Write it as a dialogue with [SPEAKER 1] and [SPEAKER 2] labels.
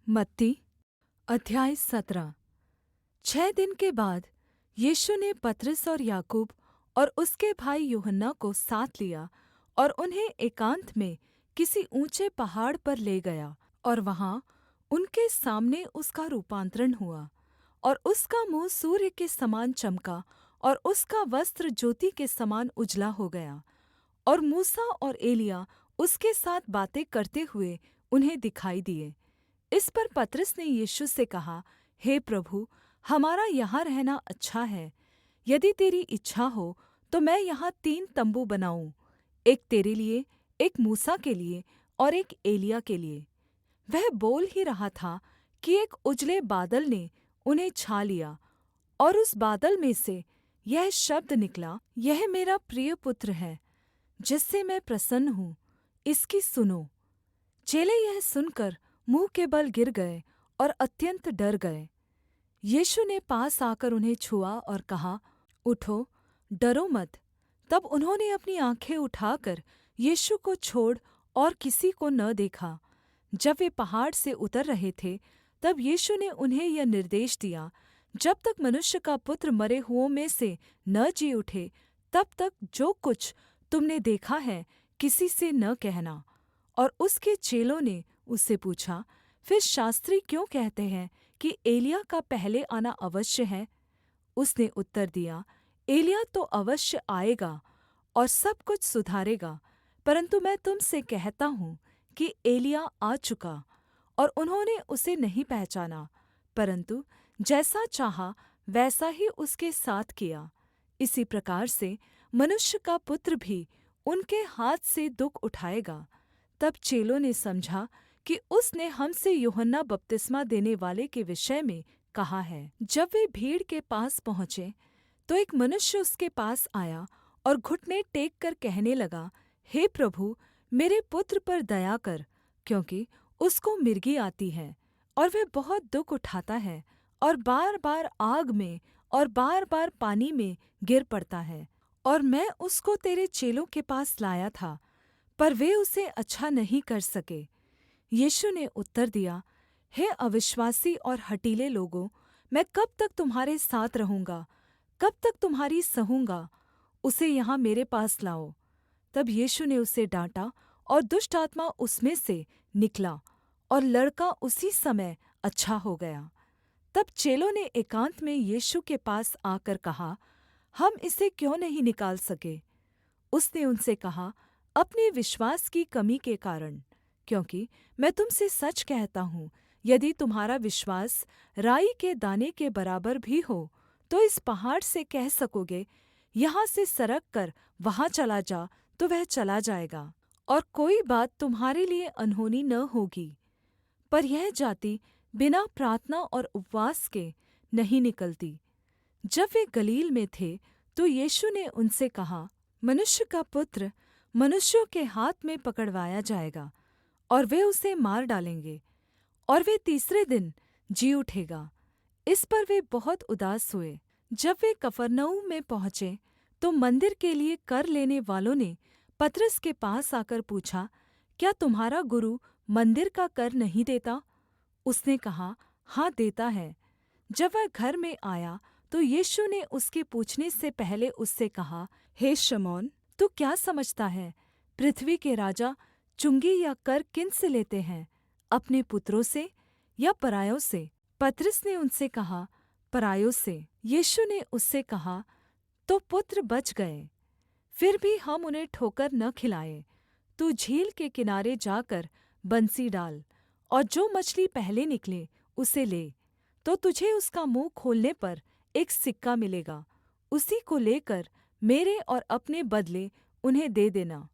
[SPEAKER 1] मत्ती अध्याय 17। 6 दिन के बाद यीशु ने पतरस और याकूब और उसके भाई यूहन्ना को साथ लिया और उन्हें एकान्त में किसी ऊँचे पहाड़ पर ले गया और वहाँ उनके सामने उसका रूपान्तरण हुआ। और उसका मुँह सूर्य के समान चमका और उसका वस्त्र ज्योति के समान उजला हो गया। और मूसा और एलिय्याह उसके साथ बातें करते हुए उन्हें दिखाई दिए। इस पर पतरस ने यीशु से कहा, हे प्रभु, हमारा यहाँ रहना अच्छा है। यदि तेरी इच्छा हो तो मैं यहाँ 3 तम्बू बनाऊँ, एक तेरे लिए, एक मूसा के लिए और एक एलिय्याह के लिए। वह बोल ही रहा था कि एक उजले बादल ने उन्हें छा लिया और उस बादल में से यह शब्द निकला, यह मेरा प्रिय पुत्र है, जिससे मैं प्रसन्न हूँ, इसकी सुनो। चेले यह सुनकर मुँह के बल गिर गए और अत्यन्त डर गए। यीशु ने पास आकर उन्हें छुआ और कहा, उठो, डरो मत। तब उन्होंने अपनी आँखें उठाकर यीशु को छोड़ और किसी को न देखा। जब वे पहाड़ से उतर रहे थे, तब यीशु ने उन्हें यह निर्देश दिया, जब तक मनुष्य का पुत्र मरे हुओं में से न जी उठे, तब तक जो कुछ तुम ने देखा है किसी से न कहना। और उसके चेलों ने उससे पूछा, फिर शास्त्री क्यों कहते हैं कि एलिय्याह का पहले आना अवश्य है? उसने उत्तर दिया, एलिय्याह तो अवश्य आएगा और सब कुछ सुधारेगा। परन्तु मैं तुम से कहता हूँ कि एलिय्याह आ चुका और उन्होंने उसे नहीं पहचाना, परन्तु जैसा चाहा वैसा ही उसके साथ किया। इसी प्रकार से मनुष्य का पुत्र भी उनके हाथ से दुःख उठाएगा। तब चेलों ने समझा कि उसने हमसे यूहन्ना बपतिस्मा देनेवाले के विषय में कहा है। जब वे भीड़ के पास पहुँचे, तो एक मनुष्य उसके पास आया और घुटने टेक कर कहने लगा, हे प्रभु, मेरे पुत्र पर दया कर, क्योंकि उसको मिर्गी आती है और वह बहुत दुःख उठाता है और बार-बार आग में और बार-बार पानी में गिर पड़ता है। और मैं उसको तेरे चेलों के पास लाया था, पर वे उसे अच्छा नहीं कर सके। यीशु ने उत्तर दिया, हे अविश्वासी और हठीले लोगों, मैं कब तक तुम्हारे साथ रहूँगा? कब तक तुम्हारी सहूँगा? उसे यहाँ मेरे पास लाओ। तब यीशु ने उसे डाँटा और दुष्ट आत्मा उसमें से निकला और लड़का उसी समय अच्छा हो गया। तब चेलों ने एकान्त में यीशु के पास आकर कहा, हम इसे क्यों नहीं निकाल सके? उसने उनसे कहा, अपने विश्वास की कमी के कारण। क्योंकि मैं तुम से सच कहता हूँ, यदि तुम्हारा विश्वास राई के दाने के बराबर भी हो, तो इस पहाड़ से कह सकोगे, यहाँ से सरक कर वहाँ चला जा, तो वह चला जाएगा, और कोई बात तुम्हारे लिए अनहोनी न होगी। पर यह जाति बिना प्रार्थना और उपवास के नहीं निकलती। जब वे गलील में थे, तो यीशु ने उनसे कहा, मनुष्य का पुत्र मनुष्यों के हाथ में पकड़वाया जाएगा और वे उसे मार डालेंगे, और वे तीसरे दिन जी उठेगा। इस पर वे बहुत उदास हुए। जब वे कफरनहूम में पहुँचे, तो मंदिर के लिए कर लेने वालों ने पतरस के पास आकर पूछा, क्या तुम्हारा गुरु मंदिर का कर नहीं देता? उसने कहा, हाँ, देता है। जब वह घर में आया, तो यीशु ने उसके पूछने से पहले उससे कहा, हे शमौन, तू क्या समझता है? पृथ्वी के राजा चुंगी या कर किन से लेते हैं, अपने पुत्रों से या परायों से? पतरस ने उनसे कहा, परायों से। यीशु ने उससे कहा, तो पुत्र बच गए। फिर भी हम उन्हें ठोकर न खिलाएँ। तू झील के किनारे जाकर बंसी डाल, और जो मछली पहले निकले उसे ले, तो तुझे उसका मुँह खोलने पर एक सिक्का मिलेगा। उसी को लेकर मेरे और अपने बदले उन्हें दे देना।